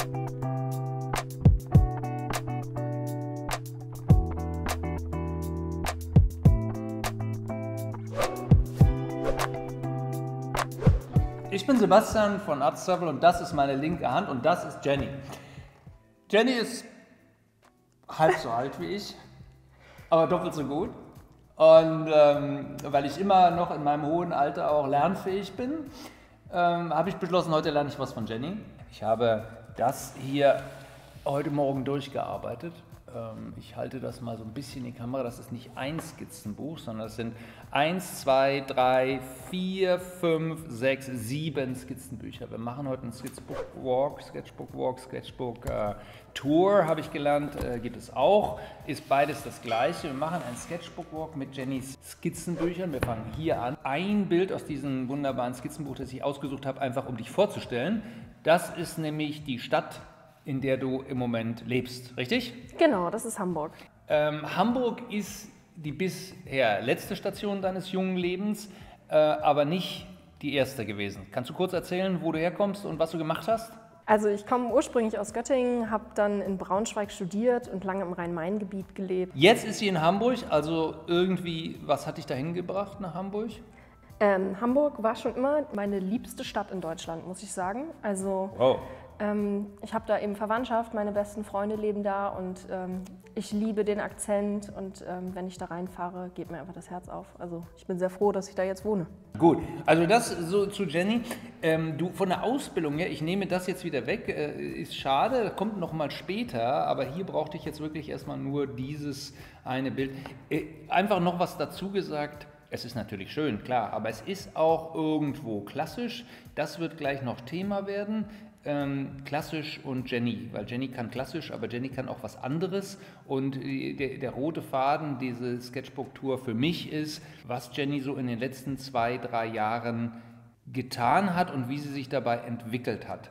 Ich bin Sebastian von Arts Travel und das ist meine linke Hand und das ist Jenny. Jenny ist halb so alt wie ich, aber doppelt so gut. Und weil ich immer noch in meinem hohen Alter auch lernfähig bin, habe ich beschlossen, heute lerne ich was von Jenny. Ich habe das hier heute Morgen durchgearbeitet. Ich halte das mal so ein bisschen in die Kamera. Das ist nicht ein Skizzenbuch, sondern es sind 1, 2, 3, 4, 5, 6, 7 Skizzenbücher. Wir machen heute einen Sketchbook Tour, habe ich gelernt, gibt es auch. Ist beides das Gleiche. Wir machen einen Sketchbook Walk mit Jennys Skizzenbüchern. Wir fangen hier an. Ein Bild aus diesem wunderbaren Skizzenbuch, das ich ausgesucht habe, einfach um dich vorzustellen. Das ist nämlich die Stadt, in der du im Moment lebst, richtig? Genau, das ist Hamburg. Hamburg ist die bisher letzte Station deines jungen Lebens, aber nicht die erste gewesen. Kannst du kurz erzählen, wo du herkommst und was du gemacht hast? Also ich komme ursprünglich aus Göttingen, habe dann in Braunschweig studiert und lange im Rhein-Main-Gebiet gelebt. Jetzt ist sie in Hamburg, also irgendwie, was hat dich dahin gebracht nach Hamburg? Hamburg war schon immer meine liebste Stadt in Deutschland, muss ich sagen. Also Wow. Ich habe da eben Verwandtschaft, meine besten Freunde leben da und ich liebe den Akzent und wenn ich da reinfahre, geht mir einfach das Herz auf. Also ich bin sehr froh, dass ich da jetzt wohne. Gut, also das so zu Jenny. Du von der Ausbildung her, ich nehme das jetzt wieder weg, ist schade, kommt noch mal später, aber hier brauchte ich jetzt wirklich erstmal nur dieses eine Bild. Einfach noch was dazu gesagt. Es ist natürlich schön, klar, aber es ist auch irgendwo klassisch. Das wird gleich noch Thema werden. Klassisch und Jenny, weil Jenny kann klassisch, aber Jenny kann auch was anderes und der rote Faden diese Sketchbook-Tour für mich ist, was Jenny so in den letzten 2, 3 Jahren getan hat und wie sie sich dabei entwickelt hat.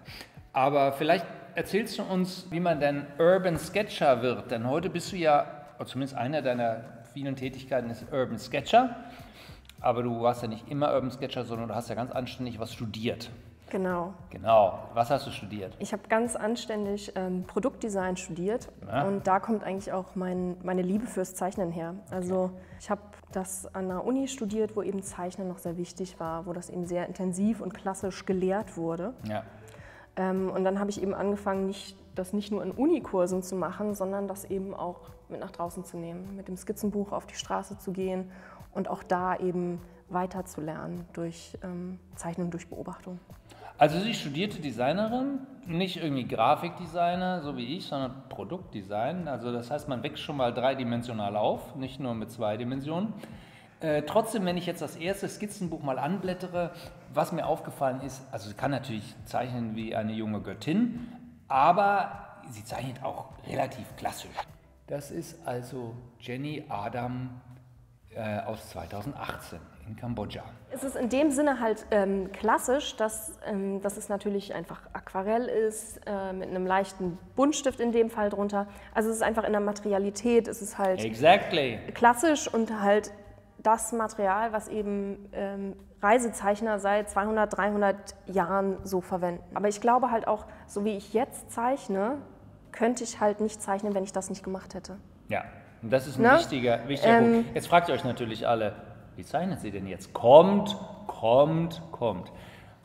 Aber vielleicht erzählst du uns, wie man denn Urban Sketcher wird, denn heute bist du ja, oder zumindest einer deiner vielen Tätigkeiten ist Urban Sketcher, aber du warst ja nicht immer Urban Sketcher, sondern du hast ja ganz anständig was studiert. Genau. Genau. Was hast du studiert? Ich habe ganz anständig Produktdesign studiert und da kommt eigentlich auch meine Liebe fürs Zeichnen her. Also ich habe das an der Uni studiert, wo eben Zeichnen noch sehr wichtig war, wo das eben sehr intensiv und klassisch gelehrt wurde. Ja. Und dann habe ich eben angefangen, das nicht nur in Unikursen zu machen, sondern das eben auch mit nach draußen zu nehmen, mit dem Skizzenbuch auf die Straße zu gehen und auch da eben weiter zu lernen durch Zeichnen, durch Beobachtung. Also sie studierte Designerin, nicht irgendwie Grafikdesigner, so wie ich, sondern Produktdesign. Also das heißt, man wächst schon mal dreidimensional auf, nicht nur mit 2 Dimensionen. Trotzdem, wenn ich jetzt das erste Skizzenbuch mal anblättere, was mir aufgefallen ist, also sie kann natürlich zeichnen wie eine junge Göttin, aber sie zeichnet auch relativ klassisch. Das ist also Jenny Adam aus 2018 in Kambodscha. Es ist in dem Sinne halt klassisch, dass es natürlich einfach Aquarell ist, mit einem leichten Buntstift in dem Fall drunter. Also es ist einfach in der Materialität, es ist halt klassisch und halt das Material, was eben Reisezeichner seit 200, 300 Jahren so verwenden. Aber ich glaube halt auch, so wie ich jetzt zeichne, könnte ich halt nicht zeichnen, wenn ich das nicht gemacht hätte. Ja. Und das ist ein wichtiger Punkt. Jetzt fragt ihr euch natürlich alle, wie zeichnet sie denn jetzt? Kommt.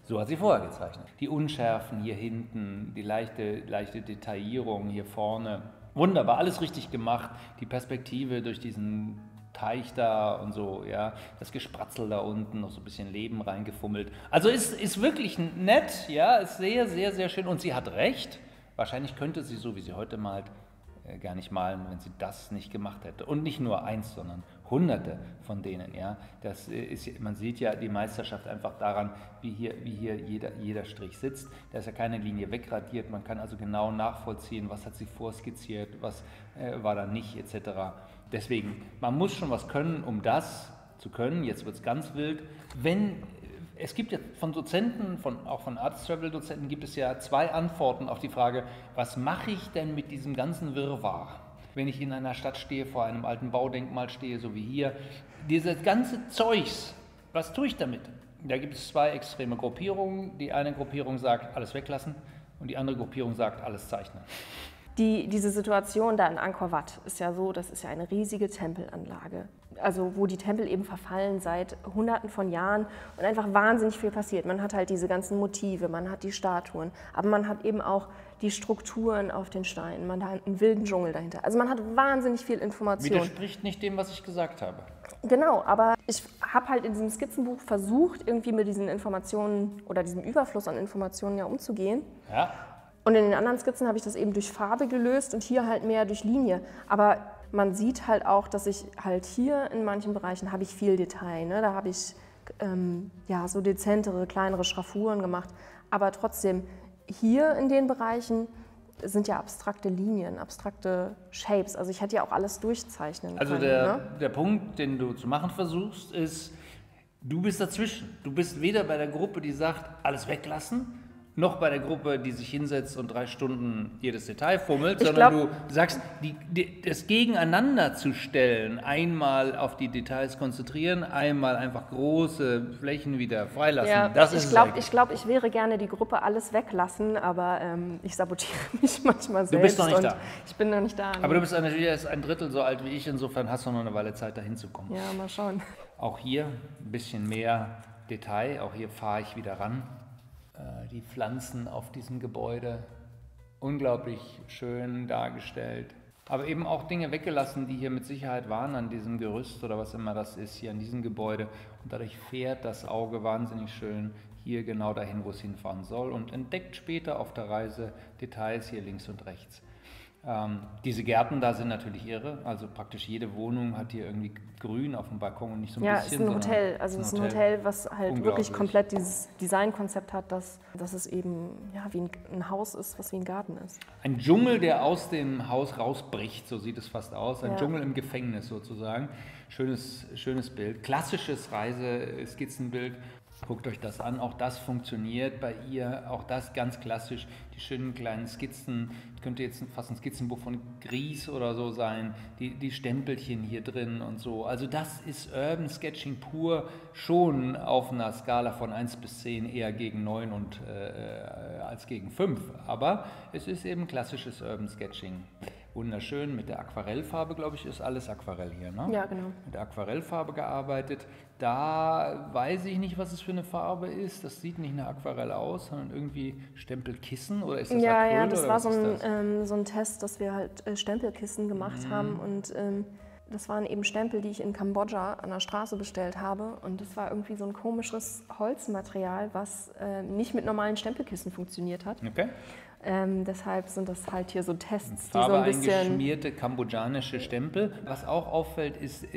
So hat sie vorher gezeichnet. Die Unschärfen hier hinten, die leichte Detaillierung hier vorne. Wunderbar, alles richtig gemacht. Die Perspektive durch diesen Teich da und so, ja. Das Gespratzel da unten, noch so ein bisschen Leben reingefummelt. Also ist wirklich nett, ja, ist sehr, sehr, sehr schön. Und sie hat recht. Wahrscheinlich könnte sie, so wie sie heute malt, gar nicht malen, wenn sie das nicht gemacht hätte. Und nicht nur eins, sondern Hunderte von denen. Ja. Das ist, man sieht ja die Meisterschaft einfach daran, wie hier jeder Strich sitzt. Da ist ja keine Linie wegradiert. Man kann also genau nachvollziehen, was hat sie vorskizziert, was war da nicht, etc. Deswegen, man muss schon was können, um das zu können. Jetzt wird es ganz wild. Es gibt ja von Dozenten, auch von Arts Travel Dozenten, gibt es ja 2 Antworten auf die Frage, was mache ich denn mit diesem ganzen Wirrwarr? Wenn ich in einer Stadt stehe, vor einem alten Baudenkmal stehe, so wie hier, dieses ganze Zeugs, was tue ich damit? Da gibt es 2 extreme Gruppierungen. Die eine Gruppierung sagt, alles weglassen, und die andere Gruppierung sagt, alles zeichnen. Diese Situation da in Angkor Wat ist ja so, das ist ja eine riesige Tempelanlage. Also wo die Tempel eben verfallen seit Hunderten von Jahren und einfach wahnsinnig viel passiert. Man hat halt diese ganzen Motive, man hat die Statuen, aber man hat eben auch die Strukturen auf den Steinen, man hat einen wilden Dschungel dahinter. Also man hat wahnsinnig viel Information. Widerspricht nicht dem, was ich gesagt habe. Genau, aber ich habe halt in diesem Skizzenbuch versucht, irgendwie mit diesen Informationen oder diesem Überfluss an Informationen ja umzugehen. Ja. Und in den anderen Skizzen habe ich das eben durch Farbe gelöst und hier halt mehr durch Linie. Aber man sieht halt auch, dass ich halt hier in manchen Bereichen habe ich viel Detail. Ne? Da habe ich ja, so dezentere, kleinere Schraffuren gemacht. Aber trotzdem, hier in den Bereichen sind ja abstrakte Linien, abstrakte Shapes. Also ich hätte ja auch alles durchzeichnen können. Also der Punkt, den du zu machen versuchst, ist, du bist dazwischen. Du bist weder bei der Gruppe, die sagt, alles weglassen, noch bei der Gruppe, die sich hinsetzt und 3 Stunden jedes Detail fummelt, sondern du sagst, das gegeneinander zu stellen, einmal auf die Details konzentrieren, einmal einfach große Flächen wieder freilassen. Ja, das ist ich glaube, ich wäre gerne die Gruppe alles weglassen, aber ich sabotiere mich manchmal selbst. Du bist noch nicht da. Ich bin noch nicht da. Aber du bist natürlich erst 1/3 so alt wie ich, insofern hast du noch eine Weile Zeit, da hinzukommen. Ja, mal schauen. Auch hier ein bisschen mehr Detail, auch hier fahre ich wieder ran. Die Pflanzen auf diesem Gebäude, unglaublich schön dargestellt. Aber eben auch Dinge weggelassen, die hier mit Sicherheit waren an diesem Gerüst oder was immer das ist, hier an diesem Gebäude. Und dadurch fährt das Auge wahnsinnig schön hier genau dahin, wo es hinfahren soll und entdeckt später auf der Reise Details hier links und rechts. Diese Gärten da sind natürlich irre, also praktisch jede Wohnung hat hier irgendwie Grün auf dem Balkon und nicht so ein bisschen. Ja, es ist ein Hotel, also es ist ein Hotel, was halt wirklich komplett dieses Designkonzept hat, dass es eben ja, wie ein Haus ist, was wie ein Garten ist. Ein Dschungel, der aus dem Haus rausbricht, so sieht es fast aus, ein Dschungel im Gefängnis sozusagen. Schönes Bild, klassisches Reiseskizzenbild. Guckt euch das an, auch das funktioniert bei ihr, auch das ganz klassisch, die schönen kleinen Skizzen, könnte jetzt fast ein Skizzenbuch von Gries oder so sein, die Stempelchen hier drin und so. Also das ist Urban Sketching pur, schon auf einer Skala von 1 bis 10 eher gegen 9 als gegen 5, aber es ist eben klassisches Urban Sketching. Wunderschön, mit der Aquarellfarbe, glaube ich, ist alles Aquarell hier, ne? Ja, genau. Mit der Aquarellfarbe gearbeitet. Da weiß ich nicht, was es für eine Farbe ist. Das sieht nicht nach Aquarell aus, sondern irgendwie Stempelkissen oder ist das Acryl? Ja, das war so ein Test, dass wir halt Stempelkissen gemacht haben und das waren eben Stempel, die ich in Kambodscha an der Straße bestellt habe und das war irgendwie so ein komisches Holzmaterial, was nicht mit normalen Stempelkissen funktioniert hat. Okay. Deshalb sind das halt hier so Tests, die so ein bisschen... eingeschmierte kambodschanische Stempel. Was auch auffällt, ist,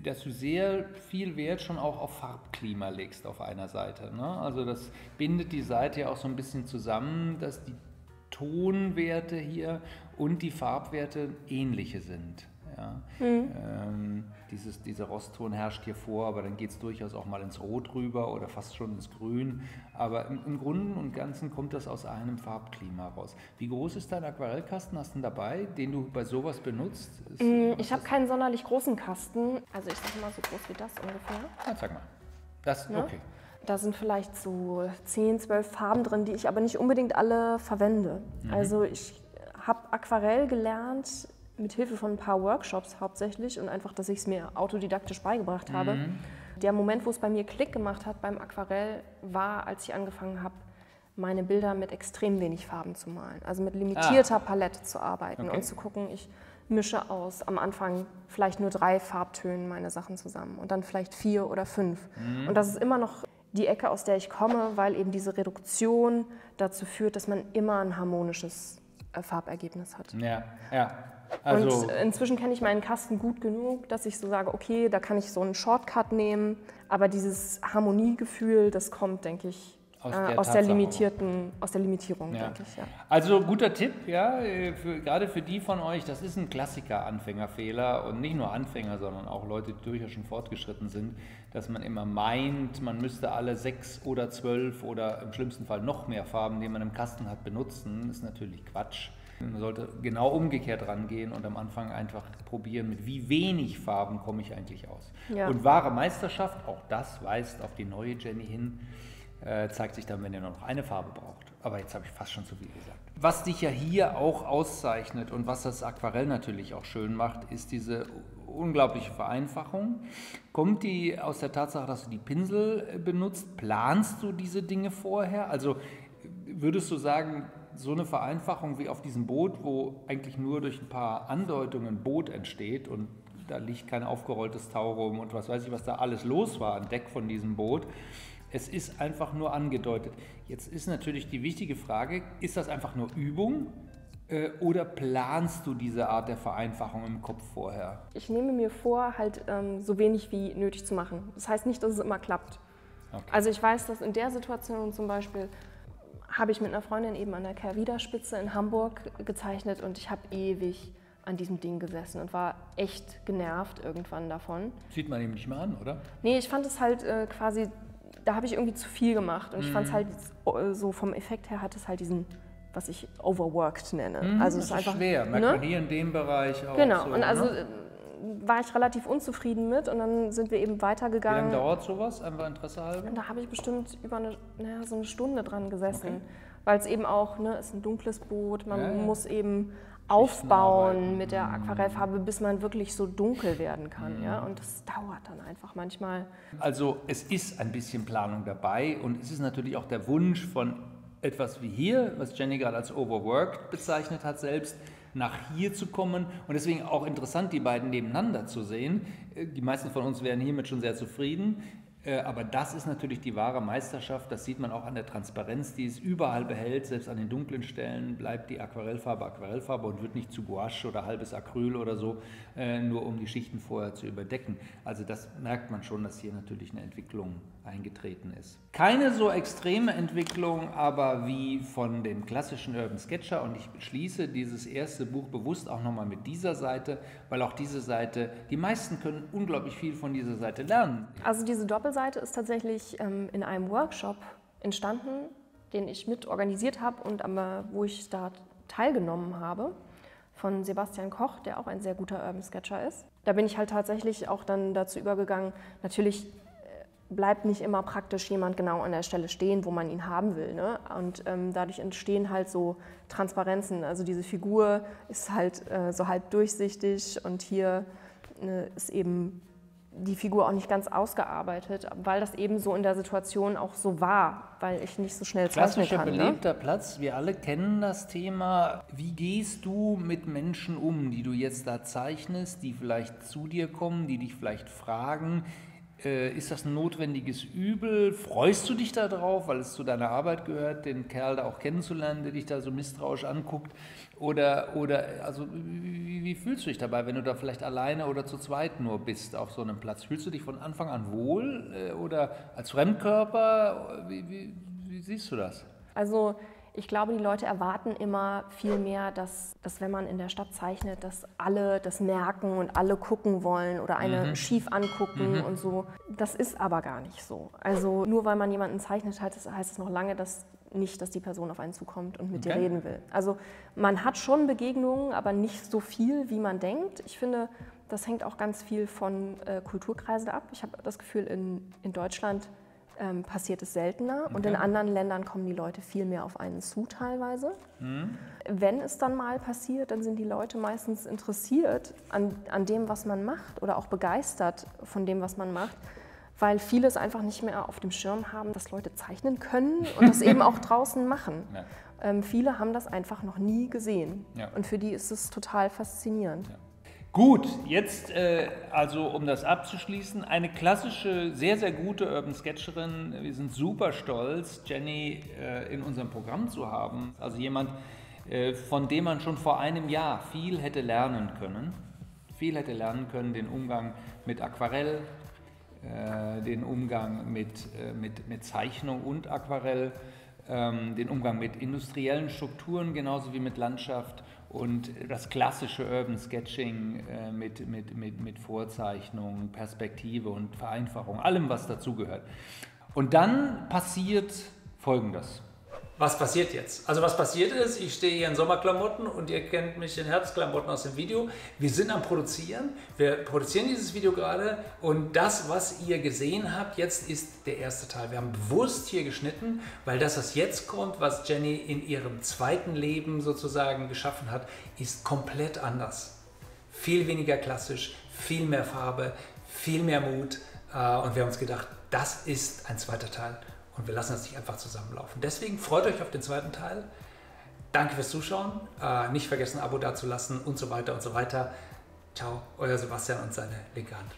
dass du sehr viel Wert schon auch auf Farbklima legst auf einer Seite. Ne? Also das bindet die Seite ja auch so ein bisschen zusammen, dass die Tonwerte hier und die Farbwerte ähnliche sind. Ja. Dieser Rostton herrscht hier vor, aber dann geht es durchaus auch mal ins Rot rüber oder fast schon ins Grün. Aber im Großen und Ganzen kommt das aus einem Farbklima raus. Wie groß ist dein Aquarellkasten? Hast du einen dabei, den du bei sowas benutzt? Ich habe keinen sonderlich großen Kasten. Also ich sage mal so groß wie das ungefähr. Ja, sag mal. Das, ja? Okay. Da sind vielleicht so 10, 12 Farben drin, die ich aber nicht unbedingt alle verwende. Also ich habe Aquarell gelernt mit Hilfe von ein paar Workshops hauptsächlich und einfach, dass ich es mir autodidaktisch beigebracht habe. Der Moment, wo es bei mir Klick gemacht hat beim Aquarell, war, als ich angefangen habe, meine Bilder mit extrem wenig Farben zu malen. Also mit limitierter Palette zu arbeiten und zu gucken, ich mische aus am Anfang vielleicht nur 3 Farbtönen meine Sachen zusammen und dann vielleicht 4 oder 5. Und das ist immer noch die Ecke, aus der ich komme, weil eben diese Reduktion dazu führt, dass man immer ein harmonisches Farbergebnis hat. Ja, ja. Also, und inzwischen kenne ich meinen Kasten gut genug, dass ich so sage, okay, da kann ich so einen Shortcut nehmen, aber dieses Harmoniegefühl, das kommt, denke ich, aus der Limitierung, denke ich. Ja. Also guter Tipp, ja, gerade für die von euch, das ist ein Klassiker-Anfängerfehler und nicht nur Anfänger, sondern auch Leute, die durchaus schon fortgeschritten sind, dass man immer meint, man müsste alle 6 oder 12 oder im schlimmsten Fall noch mehr Farben, die man im Kasten hat, benutzen. Das ist natürlich Quatsch. Man sollte genau umgekehrt rangehen und am Anfang einfach probieren, mit wie wenig Farben komme ich eigentlich aus. Ja. Und wahre Meisterschaft, auch das weist auf die neue Jenny hin, zeigt sich dann, wenn ihr nur noch eine Farbe braucht. Aber jetzt habe ich fast schon zu viel gesagt. Was dich ja hier auch auszeichnet und was das Aquarell natürlich auch schön macht, ist diese unglaubliche Vereinfachung. Kommt die aus der Tatsache, dass du die Pinsel benutzt? Planst du diese Dinge vorher? Also würdest du sagen, so eine Vereinfachung wie auf diesem Boot, wo eigentlich nur durch ein paar Andeutungen Boot entsteht und da liegt kein aufgerolltes Tau rum und was weiß ich, was da alles los war an Deck von diesem Boot. Es ist einfach nur angedeutet. Jetzt ist natürlich die wichtige Frage, ist das einfach nur Übung oder planst du diese Art der Vereinfachung im Kopf vorher? Ich nehme mir vor, halt so wenig wie nötig zu machen. Das heißt nicht, dass es immer klappt. Okay. Also ich weiß, dass in der Situation zum Beispiel habe ich mit einer Freundin eben an der Kehrwiederspitze in Hamburg gezeichnet und ich habe ewig an diesem Ding gesessen und war echt genervt irgendwann davon. Sieht man ihm nicht mehr an, oder? Nee, ich fand es halt quasi, da habe ich irgendwie zu viel gemacht und ich fand es halt so vom Effekt her hat es halt diesen, was ich overworked nenne. Also es ist einfach schwer, merkt man hier in dem Bereich auch. Genau, so, und also war ich relativ unzufrieden mit und dann sind wir eben weitergegangen. Wie lange dauert sowas, einfach Interesse halber? Und da habe ich bestimmt über so eine Stunde dran gesessen, weil es eben auch, ist ein dunkles Boot, man muss eben aufbauen mit der Aquarellfarbe, bis man wirklich so dunkel werden kann. Ja? Und das dauert dann einfach manchmal. Also es ist ein bisschen Planung dabei und es ist natürlich auch der Wunsch von etwas wie hier, was Jenny gerade als overworked bezeichnet hat selbst, nach hier zu kommen und deswegen auch interessant, die beiden nebeneinander zu sehen. Die meisten von uns wären hiermit schon sehr zufrieden. Aber das ist natürlich die wahre Meisterschaft, das sieht man auch an der Transparenz, die es überall behält, selbst an den dunklen Stellen bleibt die Aquarellfarbe Aquarellfarbe und wird nicht zu Gouache oder halbes Acryl oder so, nur um die Schichten vorher zu überdecken. Also das merkt man schon, dass hier natürlich eine Entwicklung eingetreten ist. Keine so extreme Entwicklung, aber wie von dem klassischen Urban Sketcher und ich schließe dieses erste Buch bewusst auch nochmal mit dieser Seite, weil auch diese Seite, die meisten können unglaublich viel von dieser Seite lernen. Also diese Doppelseite ist tatsächlich in einem Workshop entstanden, den ich mit organisiert habe und wo ich da teilgenommen habe, von Sebastian Koch, der auch ein sehr guter Urban Sketcher ist. Da bin ich halt tatsächlich auch dann dazu übergegangen, natürlich bleibt nicht immer praktisch jemand genau an der Stelle stehen, wo man ihn haben will. Ne? Und dadurch entstehen halt so Transparenzen. Also diese Figur ist halt so halb durchsichtig und hier ist eben die Figur auch nicht ganz ausgearbeitet, weil das eben so in der Situation auch so war, weil ich nicht so schnell zeichnen kann. Klassischer belebter Platz, wir alle kennen das Thema. Wie gehst du mit Menschen um, die du jetzt da zeichnest, die vielleicht zu dir kommen, die dich vielleicht fragen? Ist das ein notwendiges Übel? Freust du dich da drauf, weil es zu deiner Arbeit gehört, den Kerl da auch kennenzulernen, der dich da so misstrauisch anguckt? Oder also wie fühlst du dich dabei, wenn du da vielleicht alleine oder zu zweit nur bist auf so einem Platz? Fühlst du dich von Anfang an wohl oder als Fremdkörper? Wie siehst du das? Also ich glaube, die Leute erwarten immer viel mehr, dass wenn man in der Stadt zeichnet, dass alle das merken und alle gucken wollen oder eine schief angucken und so. Das ist aber gar nicht so. Also nur weil man jemanden zeichnet, heißt es noch lange, dass die Person auf einen zukommt und mit dir reden will. Also man hat schon Begegnungen, aber nicht so viel, wie man denkt. Ich finde, das hängt auch ganz viel von Kulturkreisen ab. Ich habe das Gefühl, in Deutschland passiert es seltener und in anderen Ländern kommen die Leute viel mehr auf einen zu teilweise. Wenn es dann mal passiert, dann sind die Leute meistens interessiert an dem, was man macht oder auch begeistert von dem, was man macht, weil viele es einfach nicht mehr auf dem Schirm haben, dass Leute zeichnen können und das eben auch draußen machen. Ja. Viele haben das einfach noch nie gesehen und für die ist es total faszinierend. Ja. Gut, jetzt also um das abzuschließen, eine klassische, sehr, sehr gute Urban Sketcherin. Wir sind super stolz, Jenny in unserem Programm zu haben. Also jemand, von dem man schon vor einem Jahr viel hätte lernen können. Viel hätte lernen können, den Umgang mit Aquarell, den Umgang mit Zeichnung und Aquarell, den Umgang mit industriellen Strukturen genauso wie mit Landschaft. Und das klassische Urban Sketching mit Vorzeichnung, Perspektive und Vereinfachung, allem, was dazugehört. Und dann passiert Folgendes. was passiert jetzt? Also was passiert ist, ich stehe hier in Sommerklamotten und ihr kennt mich in Herbstklamotten aus dem Video. Wir sind am Produzieren, wir produzieren dieses Video gerade und das, was ihr gesehen habt, jetzt ist der erste Teil. Wir haben bewusst hier geschnitten, weil das, was jetzt kommt, was Jenny in ihrem zweiten Leben sozusagen geschaffen hat, ist komplett anders. Viel weniger klassisch, viel mehr Farbe, viel mehr Mut und wir haben uns gedacht, das ist ein zweiter Teil. Und wir lassen das nicht einfach zusammenlaufen. Deswegen freut euch auf den zweiten Teil. Danke fürs Zuschauen. Nicht vergessen, ein Abo dazulassen und so weiter und so weiter. Ciao, euer Sebastian und seine linke Hand.